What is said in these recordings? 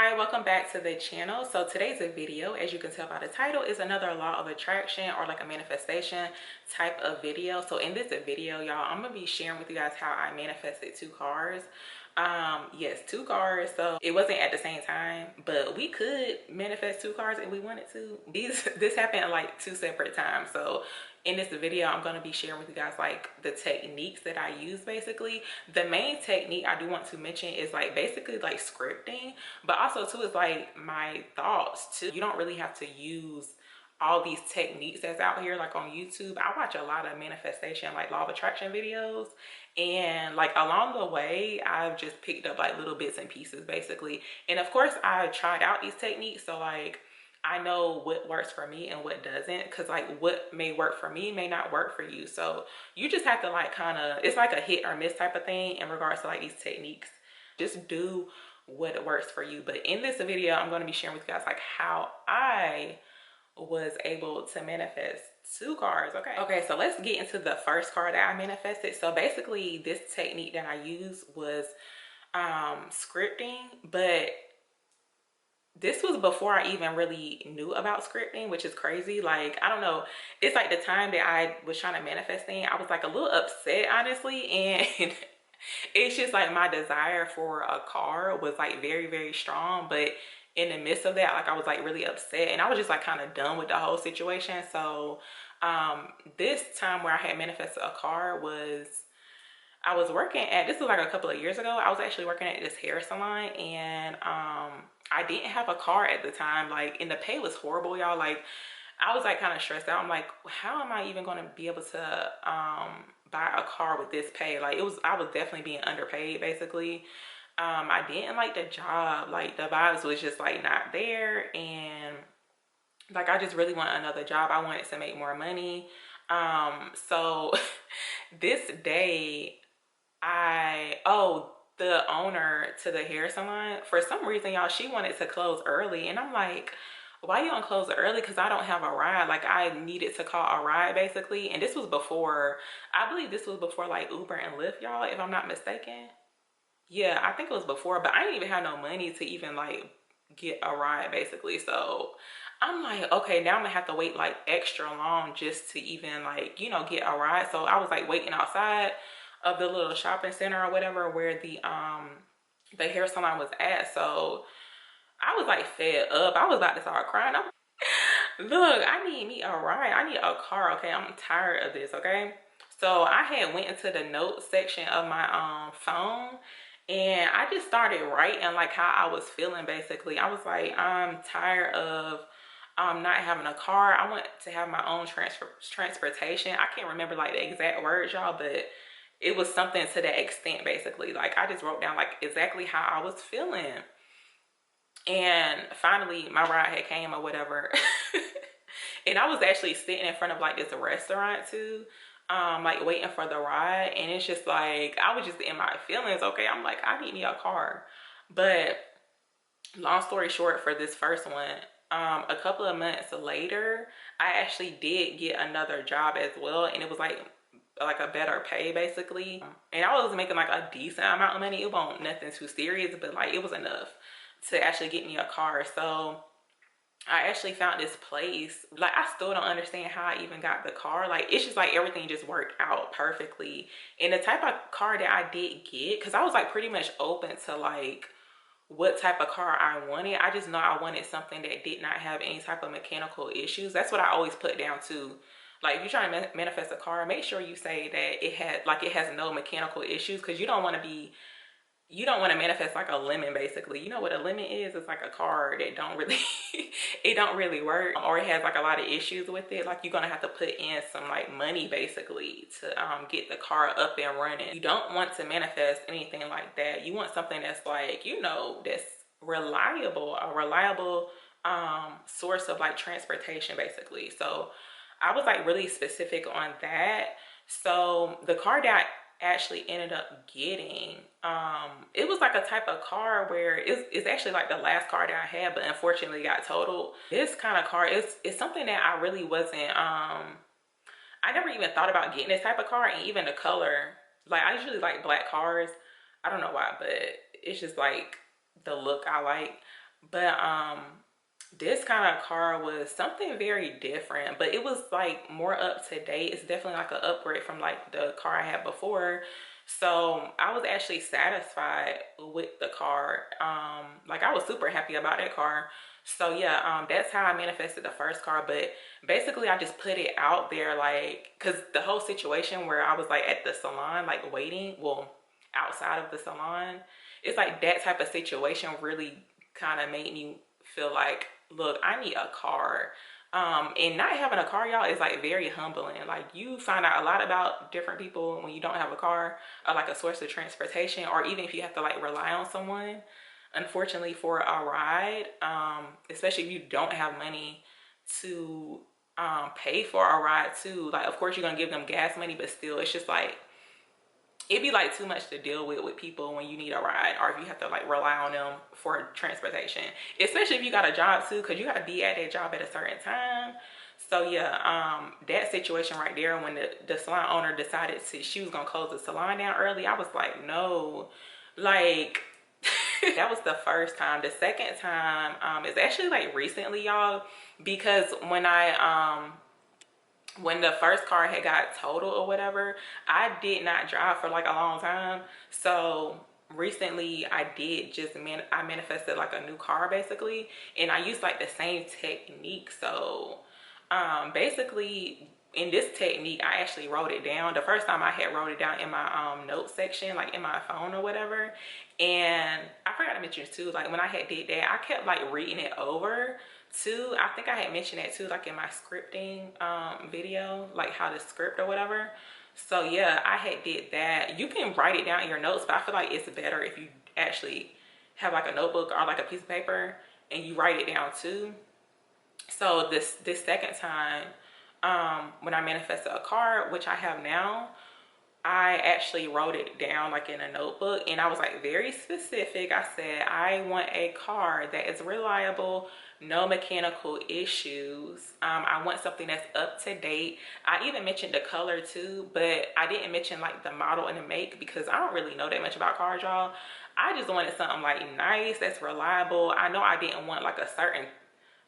Hi, welcome back to the channel. So today's video, as you can tell by the title, is another law of attraction or like a manifestation type of video. So in this video, y'all, I'm gonna be sharing with you guys how I manifested two cars. Yes, two cars. So it wasn't at the same time, but we could manifest two cars if we wanted to. This happened at like two separate times. So in this video, I'm going to be sharing with you guys like the techniques that I use. Basically, the main technique I do want to mention is like basically like scripting, but also too is like my thoughts too. You don't really have to use all these techniques that's out here like on YouTube. I watch a lot of manifestation like law of attraction videos, and like along the way I've just picked up like little bits and pieces basically. And of course I tried out these techniques, so like I know what works for me and what doesn't, because like what may work for me may not work for you. So you just have to like kind of, it's like a hit or miss type of thing in regards to like these techniques. Just do what works for you. But in this video, I'm going to be sharing with you guys like how I was able to manifest two cars. Okay, so let's get into the first car that I manifested. So basically this technique that I used was scripting, but this was before I even really knew about scripting, which is crazy. Like, I don't know, it's like the time that I was trying to manifest thing, I was like a little upset honestly, and it's just like my desire for a car was like very, very strong. But in the midst of that, like I was like really upset, and I was just like kind of done with the whole situation. So this time where I had manifested a car was, I was working at, this was like a couple of years ago, I was actually working at this hair salon, and I didn't have a car at the time, like, and the pay was horrible, y'all. Like, I was like kind of stressed out. I'm like, how am I even going to be able to buy a car with this pay? Like, I was definitely being underpaid basically. I didn't like the job, like the vibes was just like not there, and like I just really want another job. I wanted to make more money. So this day the owner to the hair salon, for some reason, y'all, she wanted to close early, and I'm like, why you don't close early? Because I don't have a ride. Like, I needed to call a ride basically, and this was before, I believe this was before like Uber and Lyft, y'all, if I'm not mistaken. Yeah, I think it was before, but I didn't even have no money to even like get a ride basically. So I'm like, okay, now I'm gonna have to wait like extra long just to even like, you know, get a ride. So I was like waiting outside of the little shopping center or whatever where the hair salon was at. So I was like fed up. I was about to start crying. Look, I need me a ride. I need a car, okay? I'm tired of this, okay? So I had went into the notes section of my phone, and I just started writing like how I was feeling basically. I was like, I'm tired of not having a car. I want to have my own transportation. I can't remember like the exact words, y'all, but it was something to that extent basically. Like, I just wrote down like exactly how I was feeling. And finally my ride had came or whatever. And I was actually sitting in front of like this restaurant too, like waiting for the ride, and it's just like I was just in my feelings. Okay, I'm like, I need me a car. But long story short, for this first one, a couple of months later I actually did get another job as well, and it was like a better pay basically, and I was making like a decent amount of money. It wasn't nothing too serious, but like it was enough to actually get me a car. So I actually found this place. Like, I still don't understand how I even got the car. Like, it's just like everything just worked out perfectly. And the type of car that I did get, because I was like pretty much open to like what type of car I wanted. I just know I wanted something that did not have any type of mechanical issues. That's what I always put down too. Like, if you're trying to manifest a car, make sure you say that it has no mechanical issues, because you don't want to manifest like a lemon basically. You know what a lemon is? It's like a car that don't really it don't really work, or it has like a lot of issues with it. Like, you're gonna have to put in some like money basically to get the car up and running. You don't want to manifest anything like that. You want something that's like, you know, that's reliable, a reliable source of like transportation basically. So I was like really specific on that. So the car that actually ended up getting, it was like a type of car where it's actually like the last car that I had, but unfortunately got totaled. This kind of car is something that I really wasn't, I never even thought about getting this type of car. And even the color, like, I usually like black cars. I don't know why, but it's just like the look I like. But this kind of car was something very different, but it was like more up to date. It's definitely like an upgrade from like the car I had before. So I was actually satisfied with the car. Like I was super happy about that car. So yeah, that's how I manifested the first car. But basically I just put it out there, like, because the whole situation where I was like at the salon, like waiting, well, outside of the salon, it's like that type of situation really kind of made me feel like, look, I need a car. And not having a car, y'all, is like very humbling. Like you find out a lot about different people when you don't have a car, or like a source of transportation, or even if you have to like rely on someone, unfortunately, for a ride, especially if you don't have money to pay for a ride too. Like of course you're gonna give them gas money, but still it's just like it'd be like too much to deal with people when you need a ride, or if you have to like rely on them for transportation, especially if you got a job too, because you got to be at that job at a certain time. So yeah, that situation right there, when the salon owner decided she was gonna close the salon down early, I was like, no, like that was the first time. The second time is actually like recently, y'all, because when the first car had got totaled or whatever, I did not drive for like a long time. So recently I did just I manifested like a new car basically, and I used like the same technique. So basically in this technique I actually wrote it down. The first time I had wrote it down in my notes section, like in my phone or whatever. And I forgot to mention too, like when I had did that, I kept like reading it over too. I think I had mentioned that too, like in my scripting video, like how to script or whatever. So yeah, I had did that. You can write it down in your notes, but I feel like it's better if you actually have like a notebook or like a piece of paper and you write it down too. So this second time, when I manifested a car, which I have now, I actually wrote it down like in a notebook, and I was like very specific. I said, I want a car that is reliable, no mechanical issues. I want something that's up to date. I even mentioned the color too, but I didn't mention like the model and the make because I don't really know that much about cars, y'all. I just wanted something like nice, that's reliable. I know I didn't want like a certain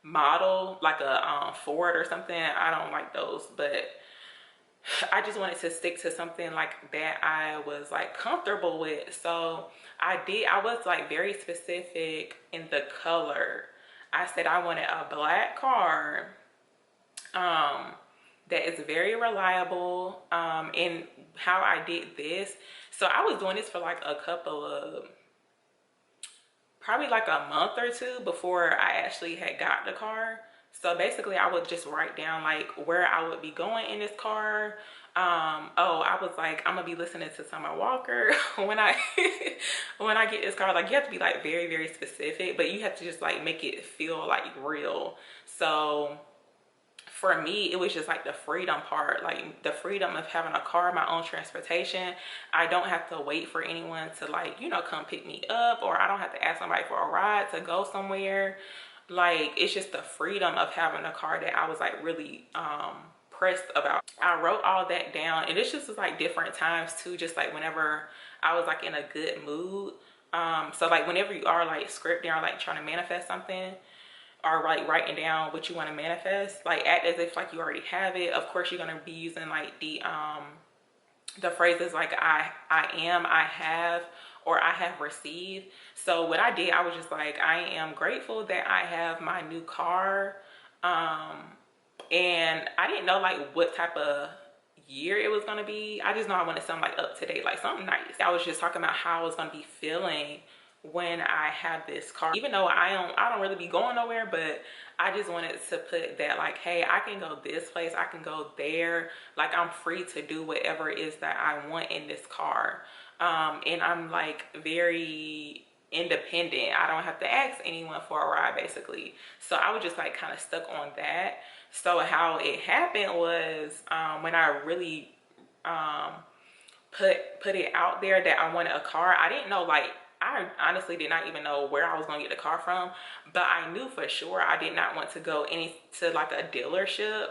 model, like a Ford or something. I don't like those, but I just wanted to stick to something like that I was like comfortable with. So I was like very specific in the color. I said I wanted a black car um, that is very reliable. And how I did this, so I was doing this for like a couple of, probably like a month or two before I actually had got the car. So basically I would just write down like where I would be going in this car. Oh, I was like, I'm gonna be listening to Summer Walker when I when I get this car. Like you have to be like very, very specific, but you have to just like make it feel like real. So for me, it was just like the freedom part, like the freedom of having a car, my own transportation. I don't have to wait for anyone to like, you know, come pick me up, or I don't have to ask somebody for a ride to go somewhere. Like it's just the freedom of having a car that I was like really pressed about. I wrote all that down, and it's just like different times too, just like whenever I was like in a good mood. So like whenever you are like scripting or like trying to manifest something, or like writing down what you want to manifest, like act as if like you already have it. Of course you're going to be using like the phrases like I am, I have, or I have received. So what I did, I was just like, I am grateful that I have my new car. And I didn't know like what type of year it was going to be. I just know I wanted something like up to date, like something nice. I was just talking about how I was going to be feeling when I have this car, even though I don't really be going nowhere, but I just wanted to put that like, hey, I can go this place, I can go there, like I'm free to do whatever it is that I want in this car. And I'm like very independent. I don't have to ask anyone for a ride basically. So I was just like kind of stuck on that. So how it happened was when I really put it out there that I wanted a car. I didn't know, like, I honestly did not even know where I was gonna get the car from, but I knew for sure I did not want to go to like a dealership.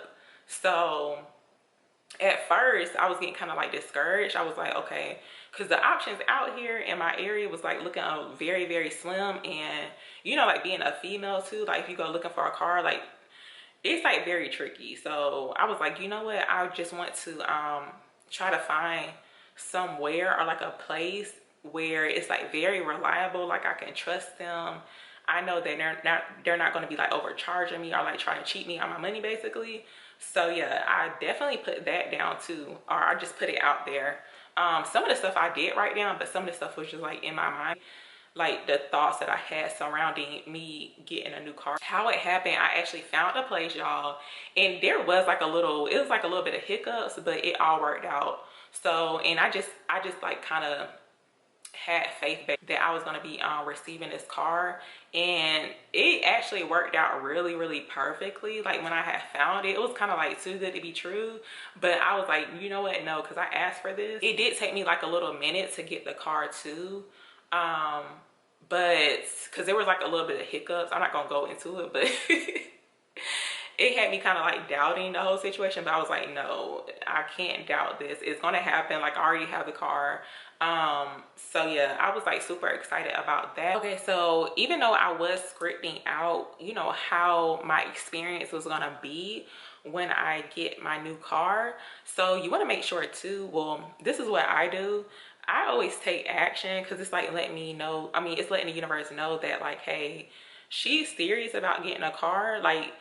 So at first I was getting kind of like discouraged. I was like, okay, because the options out here in my area was like looking very, very slim. And you know, like being a female too, like if you go looking for a car, like it's like very tricky. So I was like, you know what, I just want to try to find somewhere or like a place where it's like very reliable, like I can trust them. I know that they're not going to be like overcharging me or like trying to cheat me on my money basically. So yeah, I definitely put that down too, or I just put it out there. Some of the stuff I did write down, but some of the stuff was just like in my mind, like the thoughts that I had surrounding me getting a new car. How it happened, I actually found a place, y'all, and there was like it was like a little bit of hiccups, but it all worked out. So, and I just like kind of had faith that I was going to be receiving this car, and it actually worked out really, really perfectly. Like when I had found it, it was kind of like too good to be true, but I was like, you know what, no, because I asked for this. It did take me like a little minute to get the car too, but because there was like a little bit of hiccups, I'm not gonna go into it, but it had me kind of like doubting the whole situation. But I was like, no, I can't doubt this, it's gonna happen. Like I already have the car. So yeah, I was like super excited about that. Okay, so even though I was scripting out, you know, how my experience was gonna be when I get my new car, so you want to make sure too, well, this is what I do. I always take action, because it's like letting me know, I mean, it's letting the universe know that like, hey, she's serious about getting a car. Like,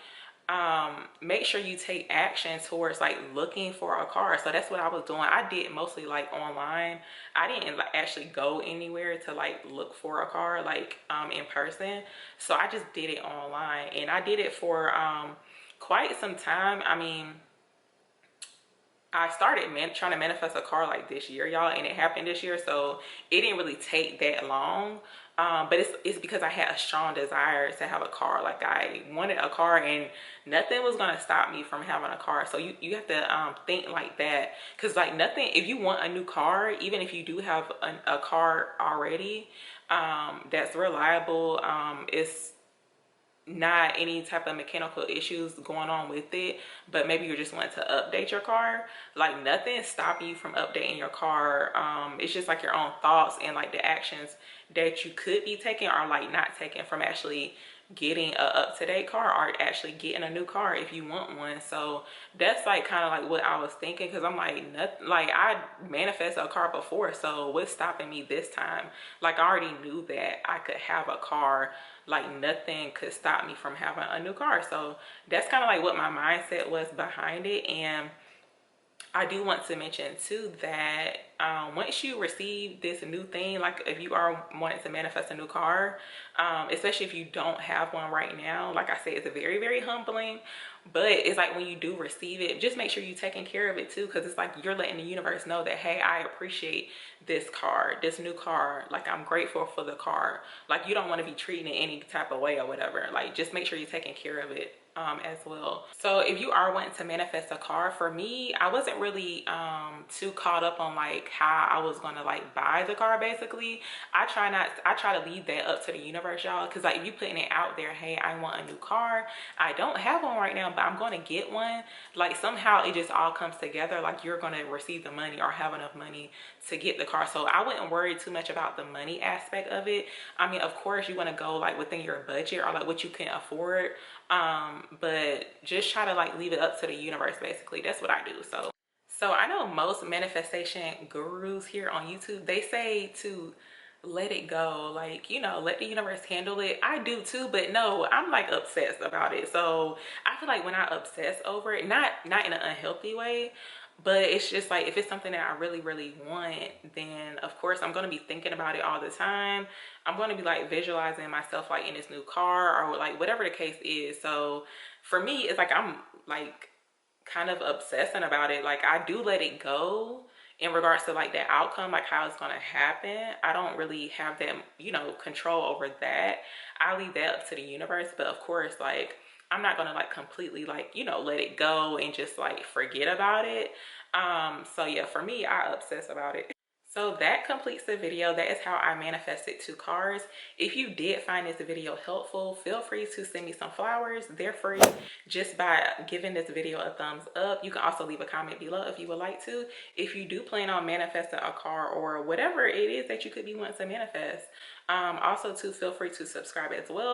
make sure you take action towards like looking for a car. So that's what I was doing. I did mostly like online. I didn't like actually go anywhere to like look for a car like in person. So I just did it online, and I did it for quite some time. I mean, I started trying to manifest a car like this year, y'all, and it happened this year. So it didn't really take that long. But it's because I had a strong desire to have a car. Like I wanted a car, and nothing was gonna stop me from having a car. So you have to think like that, because like nothing. If you want a new car, even if you do have a car already that's reliable, it's not any type of mechanical issues going on with it, but maybe you just want to update your car, like nothing stopping you from updating your car. It's just like your own thoughts and like the actions that you could be taking or like not taking from actually getting a up-to-date car or actually getting a new car if you want one. So that's like kind of like what I was thinking, because I'm like, nothing, like I manifested a car before, so what's stopping me this time? Like I already knew that I could have a car, like nothing could stop me from having a new car. So that's kind of like what my mindset was behind it. And I do want to mention too that once you receive this new thing, like if you are wanting to manifest a new car, especially if you don't have one right now, like I said, it's very, very humbling. But it's like when you do receive it, just make sure you're taking care of it too, because it's like you're letting the universe know that, hey, I appreciate this car, this new car. Like I'm grateful for the car. Like you don't want to be treating it any type of way or whatever. Like just make sure you're taking care of it as well. So if you are wanting to manifest a car, for me, I wasn't really too caught up on like how I was gonna like buy the car. Basically, I try to leave that up to the universe, y'all, because like if you putting it out there, hey, I want a new car, I don't have one right now, but I'm going to get one, like somehow it just all comes together. Like you're going to receive the money or have enough money to get the car. So I wouldn't worry too much about the money aspect of it. I mean, of course you want to go like within your budget or like what you can afford, but just try to like leave it up to the universe. Basically, that's what I do. So I know most manifestation gurus here on YouTube, they say to let it go, like, you know, let the universe handle it. I do too, but no, I'm like obsessed about it. So I feel like when I obsess over it, not in an unhealthy way, but it's just like if it's something that I really, really want, then of course I'm going to be thinking about it all the time. I'm going to be like visualizing myself like in this new car or like whatever the case is. So for me, it's like I'm like kind of obsessing about it. Like I do let it go in regards to like the outcome, like how it's going to happen. I don't really have that, you know, control over that. I leave that up to the universe. But of course, like I'm not going to like completely like, you know, let it go and just like forget about it. So yeah, for me, I obsess about it. So that completes the video. That is how I manifested 2 cars. If you did find this video helpful, feel free to send me some flowers. They're free just by giving this video a thumbs up. You can also leave a comment below if you would like to. If you do plan on manifesting a car or whatever it is that you could be wanting to manifest, also to feel free to subscribe as well.